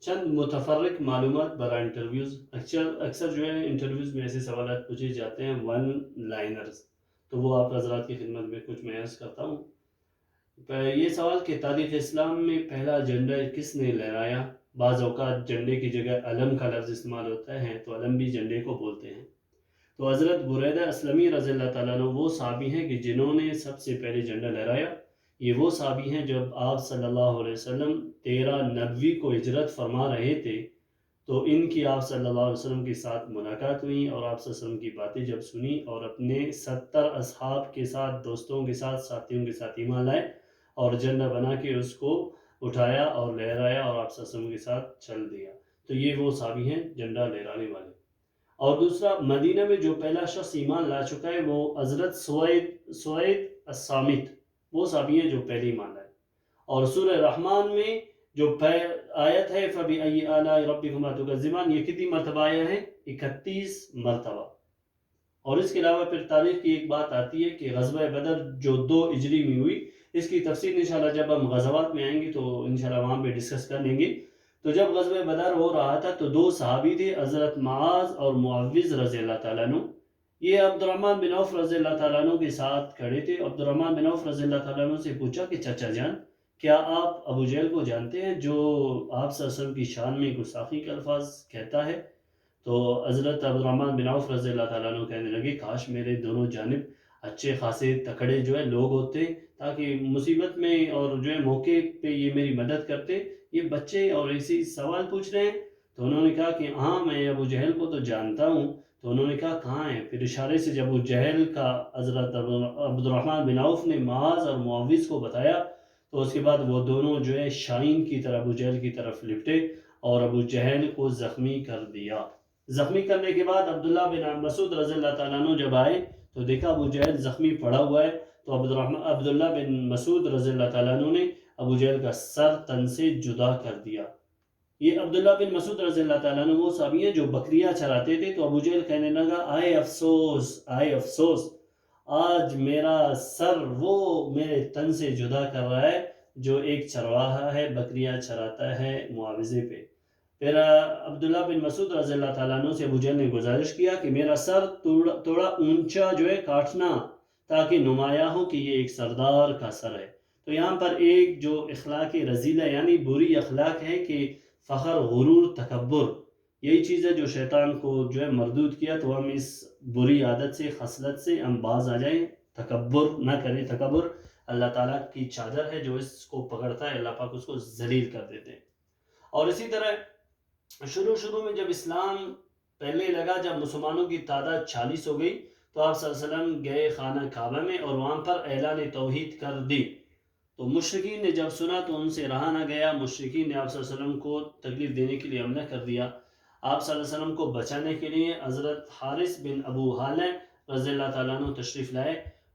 چند متفرق معلومات برای انٹرویوز. اکثر جو ہے انٹرویوز میں ایسے سوالات پوچھے جاتے ہیں ون لائنرز، تو وہ آپ حضرات کی خدمت میں کچھ میں عرض کرتا ہوں. یہ سوال کہ تاریخ اسلام میں پہلا جھنڈا کس نے لہرایا؟ بعض اوقات جھنڈے کی جگہ علم کا لفظ استعمال ہوتا ہے، تو علم بھی جھنڈے کو بولتے ہیں. تو حضرت بریدہ اسلمی رضی اللہ تعالیٰ عنہ وہ صحابی ہیں کہ جنہوں نے سب سے پہلے جھنڈا لہرایا. یہ وہ صحابی ہیں جب آپ صلی اللہ علیہ وسلم 13 نبوی کو ہجرت فرما رہے تھے، تو ان کی آپ صلی اللہ علیہ وسلم کے ساتھ ملاقات ہوئی اور آپ صلی اللہ علیہ وسلم کی باتیں جب سنی اور اپنے 70 اصحاب کے ساتھ، دوستوں کے ساتھ، ساتھیوں کے ساتھ ایمان لائے اور جھنڈا بنا کے اس کو اٹھایا اور لہرایا اور آپ صلی اللہ علیہ وسلم کے ساتھ چل دیا. تو یہ وہ صحابی ہیں جھنڈا لہرانے والے. اور دوسرا، مدینہ میں جو پہلا شخص ایمان لا چکا ہے وہ حضرت سوید الصامت، وہ صحابی ہیں جو پہلے ایمان لائے. اور سورہ رحمان میں جو آیت ہے فَبِأَيِّ آلَاءِ رَبِّكُمَا تُكَذِّبَانِ، یہ کتنی مرتبہ آیا ہے؟ 31 مرتبہ. اور اس کے علاوہ پھر تاریخ کی ایک بات آتی ہے کہ غزوہ بدر جو 2 ہجری میں ہوئی، اس کی تفصیل انشاءاللہ جب ہم غزوات میں آئیں گے تو انشاءاللہ وہاں پہ ڈسکس کر لیں گے. تو جب غزوہ بدر ہو رہا تھا تو 2 صحابی تھے، حضرت معاذ اور معوذ رضی اللہ تعالیٰ عنہ. یہ عبد الرحمن بن عوف رضی اللہ تعالیٰ عنہ کے ساتھ کھڑے تھے. عبد الرحمن بن عوف رضی اللہ تعالیٰ عنہ سے پوچھا کہ چچا جان، کیا آپ ابو جہل کو جانتے ہیں جو آپ صلی اللہ علیہ وسلم کی شان میں گستاخی کے الفاظ کہتا ہے؟ تو حضرت عبد الرحمن بن عوف رضی اللہ تعالیٰ عنہ کہنے لگے کاش میرے دونوں جانب اچھے خاصے تکڑے جو ہے لوگ ہوتے تاکہ مصیبت میں اور جو ہے موقع پہ یہ میری مدد کرتے. یہ بچے اور ایسی سوال پوچھ رہے ہیں. تو انہوں نے کہا کہ ہاں میں ابو جہل کو تو جانتا ہوں. تو انہوں نے کہا کہاں ہے؟ پھر اشارے سے جب ابو جہل کا حضرت عبد الرحمن بن عوف نے معاذ اور معوذ کو بتایا تو اس کے بعد وہ دونوں جو ہے شاہین کی طرح ابو جہل کی طرف لپٹے اور ابو جہل کو زخمی کر دیا. زخمی کرنے کے بعد عبداللہ بن مسعود رضی اللہ تعالیٰ عنہ جب آئے تو دیکھا ابو جہل زخمی پڑا ہوا ہے. تو عبداللہ بن مسعود رضی اللہ تعالیٰ عنہ نے ابو جہل کا سر تن سے جدا کر دیا. یہ عبداللہ بن مسعود رضی اللہ تعالیٰ عنہ وہ صحابی ہیں جو بکریاں چراتے تھے. تو ابو جہل کہنے لگا آئے افسوس، آئے افسوس، آج میرا سر وہ میرے تن سے جدا کر رہا ہے جو ایک چرواہا ہے، بکریاں چراتا ہے معاوضے پہ. پھر عبداللہ بن مسعود رضی اللہ تعالیٰ عنہ سے ابو جہل نے گزارش کیا کہ میرا سر تھوڑا اونچا جو ہے کاٹنا تاکہ نمایاں ہو کہ یہ ایک سردار کا سر ہے. تو یہاں پر ایک جو اخلاق رذیلہ یعنی بری اخلاق ہے کہ فخر، غرور، تکبر، یہی چیز ہے جو شیطان کو جو ہے مردود کیا. تو ہم اس بری عادت سے، خصلت سے ہم باز آ جائیں، تکبر نہ کریں. تکبر اللہ تعالیٰ کی چادر ہے جو اس کو پکڑتا ہے اللہ پاک اس کو ذلیل کر دیتے ہیں. اور اسی طرح شروع میں جب اسلام پہلے لگا، جب مسلمانوں کی تعداد 40 ہو گئی تو آپ صلی اللہ علیہ وسلم گئے خانہ کعبہ میں اور وہاں پر اعلان توحید کر دی. تو مشرکین نے جب سنا تو ان سے رہا نہ گیا. مشرکین نے آپ صلی اللہ علیہ وسلم کو تکلیف دینے کے لیے حملہ کر دیا. آپ صلی اللہ علیہ وسلم کو بچانے کے لیے حضرت حارث بن ابو حالہ رضی اللہ تعالیٰ عنہ تشریف لائے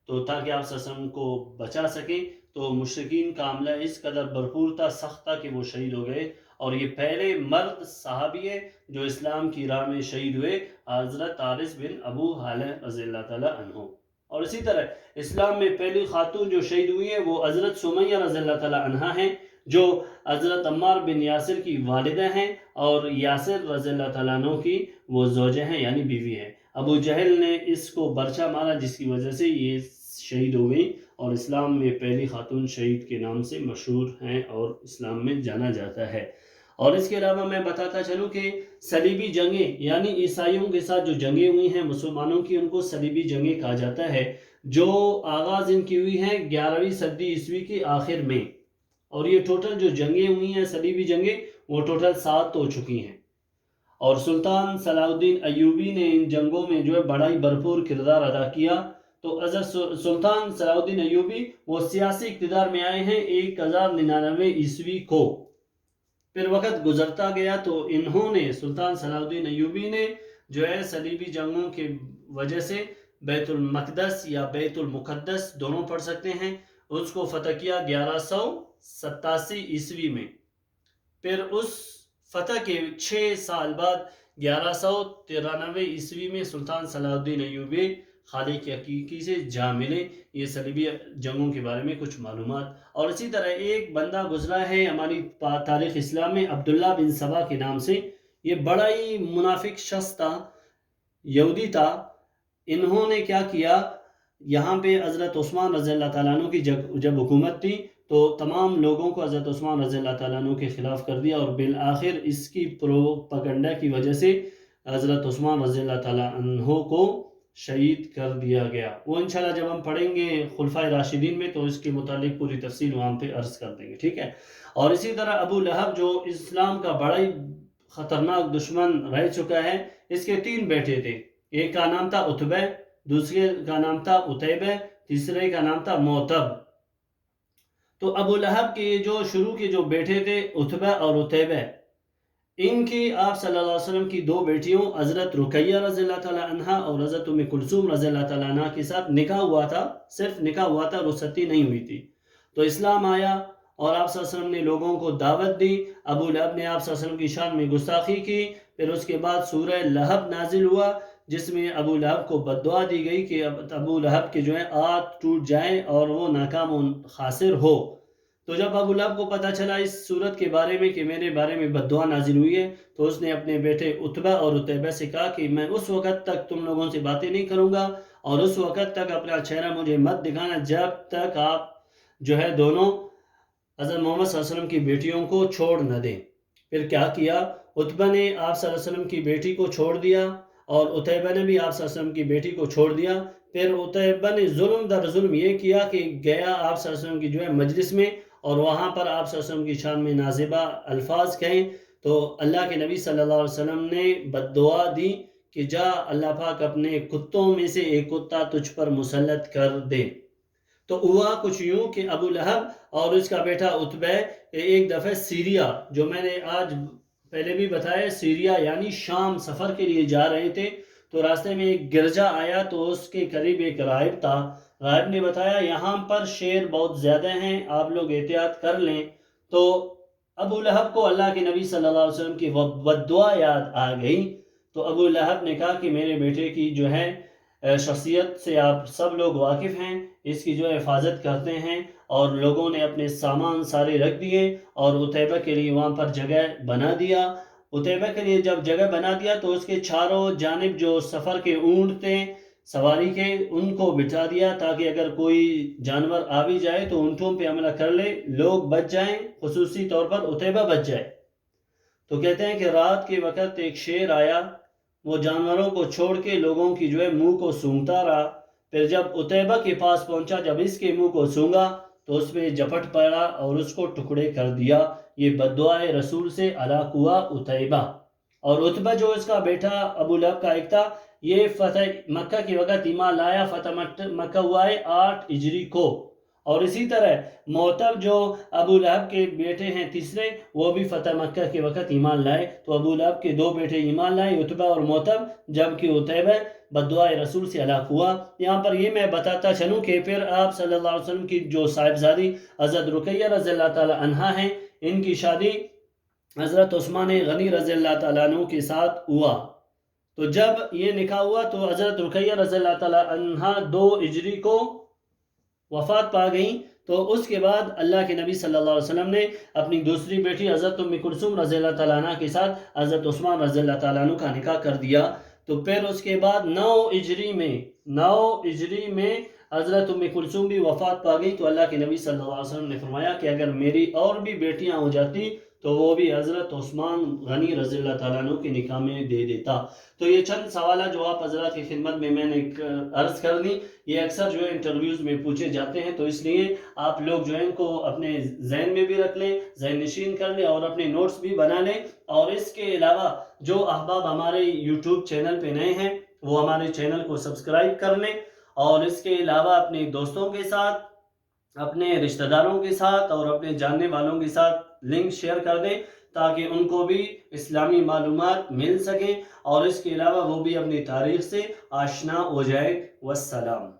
تو تاکہ آپ صلی اللہ علیہ وسلم کو بچا سکیں. تو مشرکین کا حملہ اس قدر بھرپور تھا، سخت تھا کہ وہ شہید ہو گئے. اور یہ پہلے مرد صحابی ہے جو اسلام کی راہ میں شہید ہوئے، حضرت حارث بن ابو حالہ رضی اللہ تعالیٰ عنہ. اور اسی طرح اسلام میں پہلی خاتون جو شہید ہوئی ہے وہ حضرت سمیہ رضی اللہ تعالیٰ عنہ ہیں جو حضرت عمار بن یاسر کی والدہ ہیں اور یاسر رضی اللہ تعالیٰ عنہ کی وہ زوجہ ہیں یعنی بیوی ہے. ابو جہل نے اس کو برچا مارا جس کی وجہ سے یہ شہید ہو گئی اور اسلام میں پہلی خاتون شہید کے نام سے مشہور ہیں اور اسلام میں جانا جاتا ہے. اور اس کے علاوہ میں بتاتا چلوں کہ صلیبی جنگیں یعنی عیسائیوں کے ساتھ جو جنگیں ہوئی ہیں مسلمانوں کی، ان کو صلیبی جنگیں کہا جاتا ہے، جو آغاز ان کی ہوئی ہیں 11ویں صدی عیسوی کے آخر میں. اور یہ ٹوٹل جو جنگیں ہوئی ہیں صلیبی جنگیں وہ ٹوٹل 7 ہو چکی ہیں. اور سلطان صلاح الدین ایوبی نے ان جنگوں میں جو ہے بڑا ہی بھرپور کردار ادا کیا. تو حضرت سلطان صلاح الدین ایوبی وہ سیاسی اقتدار میں آئے ہیں 1099 عیسوی کو. پھر وقت گزرتا گیا تو انہوں نے سلطان صلاح الدین ایوبی نے جو ہے صلیبی جنگوں کی وجہ سے بیت المقدس یا بیت المقدس دونوں پڑھ سکتے ہیں اس کو فتح کیا 1187 عیسوی میں. پھر اس فتح کے 6 سال بعد 1193 عیسوی میں سلطان صلاح الدین ایوبی خالق حقیقی سے جا ملیں، یہ صلیبی جنگوں کے بارے میں کچھ معلومات۔ اور اسی طرح ایک بندہ گزرا ہے ہماری تاریخ اسلام میں، عبداللہ بن سبا کے نام سے، یہ بڑا ہی منافق شخص تھا، یہودی تھا۔ انہوں نے کیا کیا، یہاں پہ حضرت عثمان رضی اللہ تعالیٰ عنہ کی جب حکومت تھی تو تمام لوگوں کو حضرت عثمان رضی اللہ تعالیٰ عنہ کے خلاف کر دیا، اور بالآخر اس کی پروپیگنڈا کی وجہ سے حضرت عثمان رضی اللہ تعالیٰ عنہ کو شہید کر دیا گیا۔ وہ انشاءاللہ جب ہم پڑھیں گے خلفائے راشدین میں تو اس کے متعلق پوری تفصیل وہاں پہ عرض کر دیں گے، ٹھیک ہے۔ اور اسی طرح ابو لہب جو اسلام کا بڑا ہی خطرناک دشمن رہ چکا ہے، اس کے 3 بیٹے تھے، ایک کا نام تھا عتبہ، دوسرے کا نام تھا عتیبہ، تیسرے کا نام تھا معتب۔ تو ابو لہب کے جو شروع کے جو بیٹے تھے عتبہ اور عتیبہ، ان کی آپ صلی اللہ علیہ وسلم کی 2 بیٹیوں حضرت رقیہ رضی اللہ تعالیٰ عنہ اور حضرت ام کلثوم رضی اللہ تعالیٰ عنہ کے ساتھ نکاح ہوا تھا، صرف نکاح ہوا تھا، رخصتی نہیں ہوئی تھی۔ تو اسلام آیا اور آپ صلی اللہ علیہ وسلم نے لوگوں کو دعوت دی، ابو لہب نے آپ صلی اللہ علیہ وسلم کی شان میں گستاخی کی، پھر اس کے بعد سورہ لہب نازل ہوا جس میں ابو لہب کو بددعا دی گئی کہ ابو لہب کے جو ہے ہاتھ ٹوٹ جائیں اور وہ ناکام و خاسر ہو۔ تو جب ابو لہب کو پتہ چلا اس صورت کے بارے میں کہ میرے بارے میں بددعا نازل ہوئی ہے، تو اس نے اپنے بیٹے عتبہ اور عتیبہ سے کہا کہ میں اس وقت تک تم لوگوں سے باتیں نہیں کروں گا اور اس وقت تک اپنا چہرہ مجھے مت دکھانا جب تک آپ جو ہے دونوں حضرت محمد صلی اللہ علیہ وسلم کی بیٹیوں کو چھوڑ نہ دیں۔ پھر کیا کیا، عتبہ نے آپ صلی اللہ علیہ وسلم کی بیٹی کو چھوڑ دیا اور عتیبہ نے بھی آپ صلی اللہ علیہ وسلم کی بیٹی کو چھوڑ دیا۔ پھر عتیبہ نے ظلم در ظلم یہ کیا کہ گیا آپ صلی اللہ علیہ وسلم کی جو ہے مجلس میں اور وہاں پر آپ صلی اللہ علیہ وسلم کی شان میں نازبہ الفاظ کہیں، تو اللہ کے نبی صلی اللہ علیہ وسلم نے بددعا دی کہ جا اللہ پاک اپنے کتوں میں سے ایک کتا تجھ پر مسلط کر دے۔ تو ہوا کچھ یوں کہ ابو لہب اور اس کا بیٹا عتبہ ایک دفعہ سیریا، جو میں نے آج پہلے بھی بتایا، سیریا یعنی شام سفر کے لیے جا رہے تھے، تو راستے میں ایک گرجا آیا تو اس کے قریب ایک راہب تھا۔ راہب نے بتایا یہاں پر شیر بہت زیادہ ہیں، آپ لوگ احتیاط کر لیں۔ تو ابو لہب کو اللہ کے نبی صلی اللہ علیہ وسلم کی بددعا یاد آ گئی، تو ابو لہب نے کہا کہ میرے بیٹے کی جو ہے شخصیت سے آپ سب لوگ واقف ہیں، اس کی جو ہے حفاظت کرتے ہیں، اور لوگوں نے اپنے سامان سارے رکھ دیے اور عتیبہ کے لیے وہاں پر جگہ بنا دیا۔ عتیبہ کے لیے جب جگہ بنا دیا تو اس کے چاروں جانب جو سفر کے اونٹ تھے سواری کے، ان کو بٹھا دیا تاکہ اگر کوئی جانور آ بھی جائے تو اونٹوں پہ حملہ کر لے، لوگ بچ جائیں، خصوصی طور پر عتیبہ بچ جائے۔ تو کہتے ہیں کہ رات کے وقت ایک شیر آیا، وہ جانوروں کو چھوڑ کے لوگوں کی جو ہے منہ کو سونگھتا رہا، پھر جب عتیبہ کے پاس پہنچا، جب اس کے منہ کو سونگا تو اس پہ جھپٹ پڑا اور اس کو ٹکڑے کر دیا۔ یہ بددعائے رسول سے ہلاک ہوا عتیبہ۔ اور عتبہ جو اس کا بیٹا ابو لہب کا ایک تھا، یہ فتح مکہ کے وقت ایمان لایا، فتح مکہ ہوا ہے 8 ہجری کو۔ اور اسی طرح معتب جو ابو لہب کے بیٹے ہیں تیسرے، وہ بھی فتح مکہ کے وقت ایمان لائے۔ تو ابو لہب کے 2 بیٹے ایمان لائے، عتبہ اور معتب، جبکہ عتیبہ بددعائے رسول سے ہلاک ہوا۔ یہاں پر یہ میں بتاتا چلوں کہ پھر آپ صلی اللہ علیہ وسلم کی جو صاحبزادی حضرت رقیہ رضی اللہ تعالی عنہ ہیں، ان کی شادی حضرت عثمان غنی رضی اللہ تعالیٰ عنہ کے ساتھ ہوا۔ تو جب یہ نکاح ہوا تو حضرت رقیہ رضی اللہ تعالیٰ عنہ 2 ہجری کو وفات پا گئیں۔ تو اس کے بعد اللہ کے نبی صلی اللہ علیہ وسلم نے اپنی دوسری بیٹی حضرت ام کلثوم رضی اللہ تعالیٰ عنہ کے ساتھ حضرت عثمان رضی اللہ تعالیٰ عنہ کا نکاح کر دیا۔ تو پھر اس کے بعد 9 ہجری میں حضرت ام کلثوم بھی وفات پا گئی۔ تو اللہ کے نبی صلی اللہ علیہ وسلم نے فرمایا کہ اگر میری اور بھی بیٹیاں ہو جاتی تو وہ بھی حضرت عثمان غنی رضی اللہ تعالیٰ عنہ کے نکاح میں دے دیتا۔ تو یہ چند سوالات جو آپ حضرات کی خدمت میں نے عرض کر دی، یہ اکثر جو ہے انٹرویوز میں پوچھے جاتے ہیں، تو اس لیے آپ لوگ جو ہے ان کو اپنے ذہن میں بھی رکھ لیں، ذہن نشین کر لیں اور اپنے نوٹس بھی بنا لیں۔ اور اس کے علاوہ جو احباب ہمارے یوٹیوب چینل پہ نئے ہیں وہ ہمارے چینل کو سبسکرائب کر لیں، اور اس کے علاوہ اپنے دوستوں کے ساتھ، اپنے رشتہ داروں کے ساتھ اور اپنے جاننے والوں کے ساتھ لنک شیئر کر دیں تاکہ ان کو بھی اسلامی معلومات مل سکیں اور اس کے علاوہ وہ بھی اپنی تاریخ سے آشنا ہو جائے۔ والسلام۔